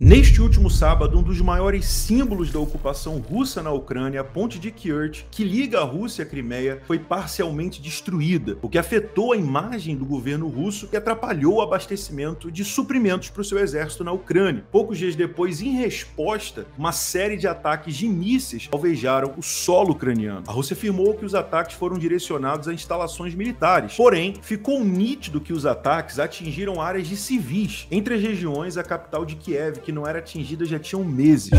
Neste último sábado, um dos maiores símbolos da ocupação russa na Ucrânia, a ponte de Kerch, que liga a Rússia à Crimeia, foi parcialmente destruída, o que afetou a imagem do governo russo e atrapalhou o abastecimento de suprimentos para o seu exército na Ucrânia. Poucos dias depois, em resposta, uma série de ataques de mísseis alvejaram o solo ucraniano. A Rússia afirmou que os ataques foram direcionados a instalações militares, porém, ficou nítido que os ataques atingiram áreas de civis. Entre as regiões, a capital de Kiev, que não era atingida já tinham meses.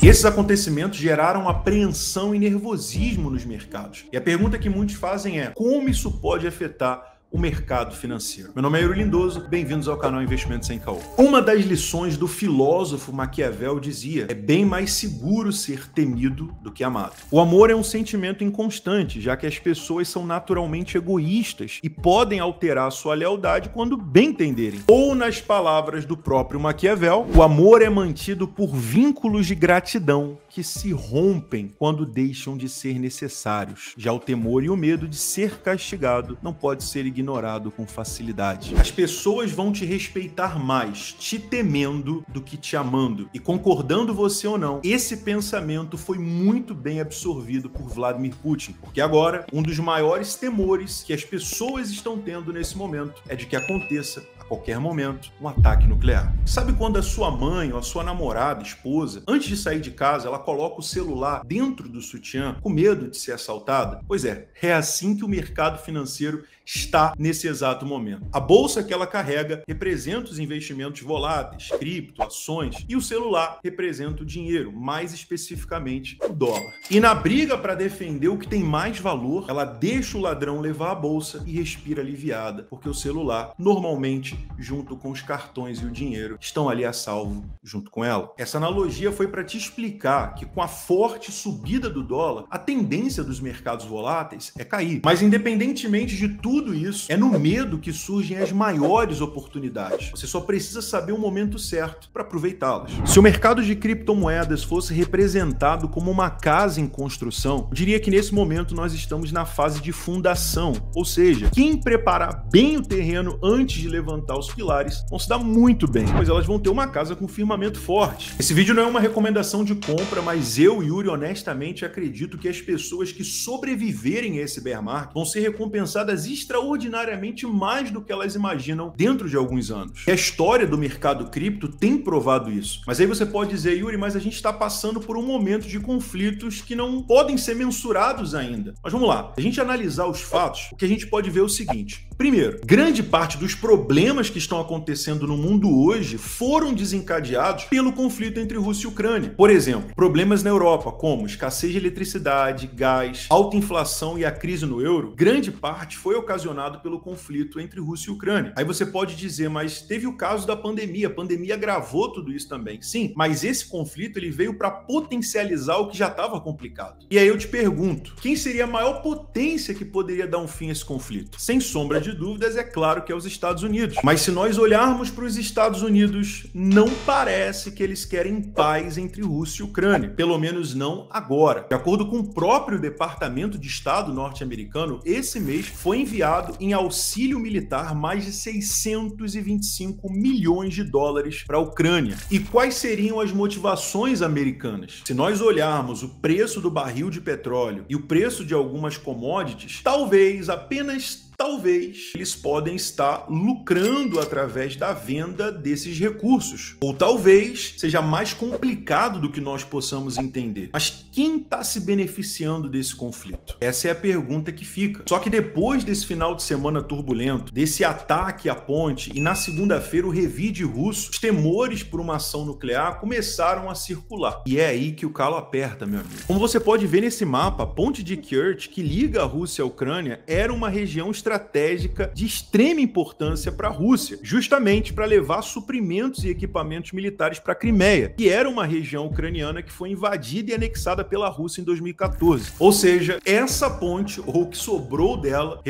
Esses acontecimentos geraram apreensão e nervosismo nos mercados. E a pergunta que muitos fazem é: como isso pode afetar o mercado financeiro? Meu nome é Yuri Lindoso, bem-vindos ao canal Investimentos Sem Caô. Uma das lições do filósofo Maquiavel dizia: é bem mais seguro ser temido do que amado. O amor é um sentimento inconstante, já que as pessoas são naturalmente egoístas e podem alterar sua lealdade quando bem entenderem. Ou, nas palavras do próprio Maquiavel, o amor é mantido por vínculos de gratidão que se rompem quando deixam de ser necessários. Já o temor e o medo de ser castigado não pode ser ignorado com facilidade. As pessoas vão te respeitar mais te temendo do que te amando. E concordando você ou não, esse pensamento foi muito bem absorvido por Vladimir Putin, porque agora um dos maiores temores que as pessoas estão tendo nesse momento é de que aconteça a qualquer momento um ataque nuclear. Sabe quando a sua mãe ou a sua namorada, esposa, antes de sair de casa, ela coloca o celular dentro do sutiã com medo de ser assaltada? Pois é assim que o mercado financeiro está nesse exato momento. A bolsa que ela carrega representa os investimentos voláteis, cripto, ações, e o celular representa o dinheiro, mais especificamente o dólar. E na briga para defender o que tem mais valor, ela deixa o ladrão levar a bolsa e respira aliviada, porque o celular, normalmente, junto com os cartões e o dinheiro, estão ali a salvo junto com ela. Essa analogia foi para te explicar que com a forte subida do dólar, a tendência dos mercados voláteis é cair. Mas independentemente de tudo isso, é no medo que surgem as maiores oportunidades. Você só precisa saber o momento certo para aproveitá-las. Se o mercado de criptomoedas fosse representado como uma casa em construção, eu diria que nesse momento nós estamos na fase de fundação, ou seja, quem preparar bem o terreno antes de levantar os pilares vão se dar muito bem, pois elas vão ter uma casa com firmamento forte. Esse vídeo não é uma recomendação de compra, mas eu, Yuri, honestamente acredito que as pessoas que sobreviverem a esse bear market vão ser recompensadas extraordinariamente mais do que elas imaginam dentro de alguns anos. E a história do mercado cripto tem provado isso. Mas aí você pode dizer: Yuri, mas a gente está passando por um momento de conflitos que não podem ser mensurados ainda. Mas vamos lá, se a gente analisar os fatos, o que a gente pode ver é o seguinte. Primeiro, grande parte dos problemas que estão acontecendo no mundo hoje foram desencadeados pelo conflito entre Rússia e Ucrânia. Por exemplo, problemas na Europa, como escassez de eletricidade, gás, alta inflação e a crise no euro, grande parte foi ocasionado pelo conflito entre Rússia e Ucrânia. Aí você pode dizer: mas teve o caso da pandemia, a pandemia agravou tudo isso também. Sim, mas esse conflito ele veio para potencializar o que já estava complicado. E aí eu te pergunto, quem seria a maior potência que poderia dar um fim a esse conflito? Sem sombra de dúvidas, é claro que é os Estados Unidos. Mas se nós olharmos para os Estados Unidos, não parece que eles querem paz entre Rússia e Ucrânia, pelo menos não agora. De acordo com o próprio Departamento de Estado norte-americano, esse mês foi enviado em auxílio militar mais de 625 milhões de dólares para a Ucrânia. E quais seriam as motivações americanas? Se nós olharmos o preço do barril de petróleo e o preço de algumas commodities, talvez, apenas talvez, eles podem estar lucrando através da venda desses recursos. Ou talvez seja mais complicado do que nós possamos entender. Mas quem está se beneficiando desse conflito? Essa é a pergunta que fica. Só que depois desse final de semana turbulento, desse ataque à ponte e na segunda-feira o revide russo, os temores por uma ação nuclear começaram a circular. E é aí que o calo aperta, meu amigo. Como você pode ver nesse mapa, a ponte de Kerch, que liga a Rússia à Ucrânia, era uma região estratégica de extrema importância para a Rússia, justamente para levar suprimentos e equipamentos militares para a Crimeia, que era uma região ucraniana que foi invadida e anexada pela Rússia em 2014. Ou seja, essa ponte, ou o que sobrou dela,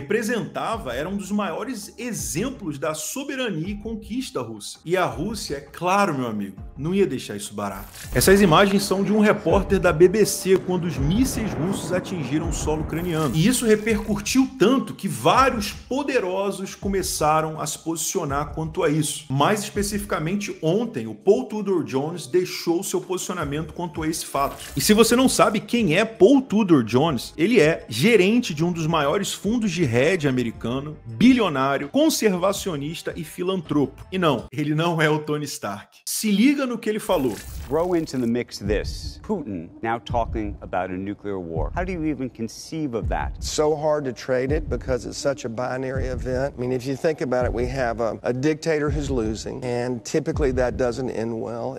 era um dos maiores exemplos da soberania e conquista russa. E a Rússia, é claro, meu amigo, não ia deixar isso barato. Essas imagens são de um repórter da BBC quando os mísseis russos atingiram o solo ucraniano. E isso repercutiu tanto que vários poderosos começaram a se posicionar quanto a isso. Mais especificamente, ontem, o Paul Tudor Jones deixou seu posicionamento quanto a esse fato. E se você não sabe quem é Paul Tudor Jones, ele é gerente de um dos maiores fundos de hedge americano, bilionário, conservacionista e filantropo. E não, ele não é o Tony Stark. Se liga no que ele falou. Throw into the mix this. Putin now talking about a nuclear war. How do you even conceive of that? It's so hard to trade it because it's such a binary event. I mean, if you think about it, we have a dictator who's losing, and typically that doesn't end well.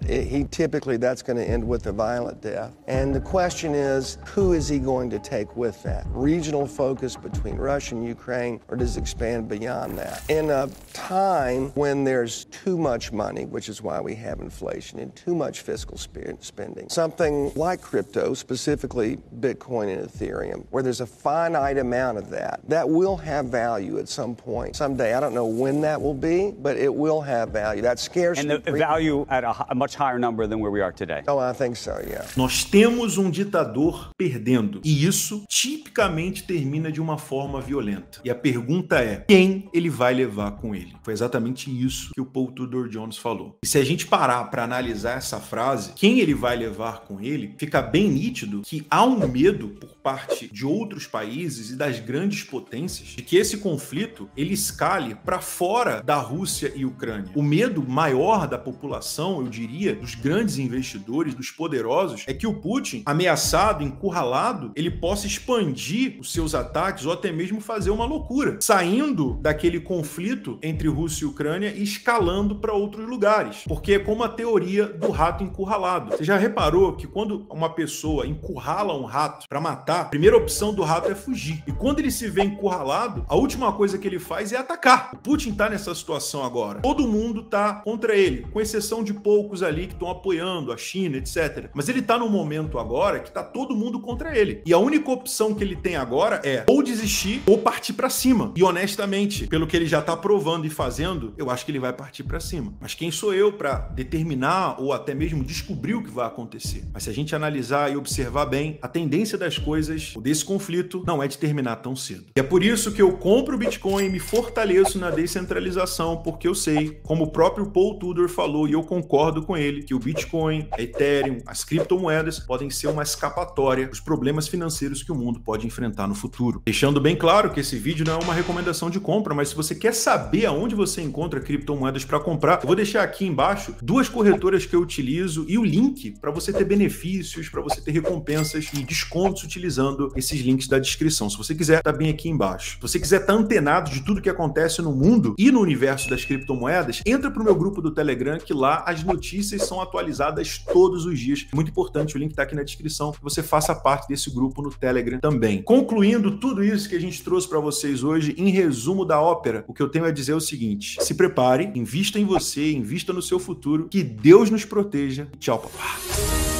Typically that's going to end with a violent death. And the question is, who is he going to take with that? Regional focus between Russia and Ukraine, or does it expand beyond that? In a time when there's too much money, which is why we have inflation, and too much fiscal spending, something like crypto, specifically Bitcoin and Ethereum, where there's a finite amount of that will have value at some point, someday. I don't know when that will be, but it will have value. That scarcity. And the value at a much higher number than where we are today. Oh, I think so, yeah. Nós temos um ditador perdendo, e isso tipicamente termina de uma forma violenta. E a pergunta é, quem ele vai levar com ele? Foi exatamente isso que o Paul Tudor Jones falou. E se a gente parar para analisar essa frase, quem ele vai levar com ele, fica bem nítido que há um medo por parte de outros países e das grandes potências de que esse conflito ele escale para fora da Rússia e Ucrânia. O medo maior da população, eu diria, dos grandes investidores, dos poderosos, é que o Putin, ameaçado, encurralado, ele possa expandir os seus ataques ou até mesmo fazer uma loucura, saindo daquele conflito entre Rússia e Ucrânia e escalando para outros lugares. Porque é como a teoria do rato encurralado. Você já reparou que quando uma pessoa encurrala um rato para matar, a primeira opção do rato é fugir. E quando ele se vê encurralado, a última coisa que ele faz é atacar. O Putin tá nessa situação agora. Todo mundo tá contra ele, com exceção de poucos ali que estão apoiando a China, etc. Mas ele tá num momento agora que tá todo mundo contra ele. E a única opção que ele tem agora é ou desistir ou partir para cima. E honestamente, pelo que ele já tá provando e fazendo, eu acho que ele vai partir para cima. Mas quem sou eu para determinar ou até mesmo descobrir o que vai acontecer? Mas se a gente analisar e observar bem, a tendência das coisas, desse conflito, não é de terminar tão cedo. E é por isso que eu compro o Bitcoin e me fortaleço na descentralização, porque eu sei, como o próprio Paul Tudor falou, e eu concordo com ele, que o Bitcoin, a Ethereum, as criptomoedas podem ser uma escapatória dos problemas financeiros que o mundo pode enfrentar no futuro. Deixando bem claro que esse vídeo não é uma recomendação de compra, mas se você quer saber aonde você encontra criptomoedas para comprar, eu vou deixar aqui embaixo duas corretoras que eu utilizo e o link para você ter benefícios, para você ter recompensas e descontos utilizando esses links da descrição. Se você quiser, tá bem aqui embaixo. Se você quiser estar antenado de tudo que acontece no mundo e no universo das criptomoedas, entra pro meu grupo do Telegram, que lá as notícias são atualizadas todos os dias. Muito importante, o link tá aqui na descrição, que você faça parte desse grupo no Telegram também. Concluindo tudo isso que a gente trouxe para vocês hoje, em resumo da ópera, o que eu tenho a dizer é o seguinte: se prepare, invista em você, invista no seu futuro, que Deus nos proteja. Tchau, papai.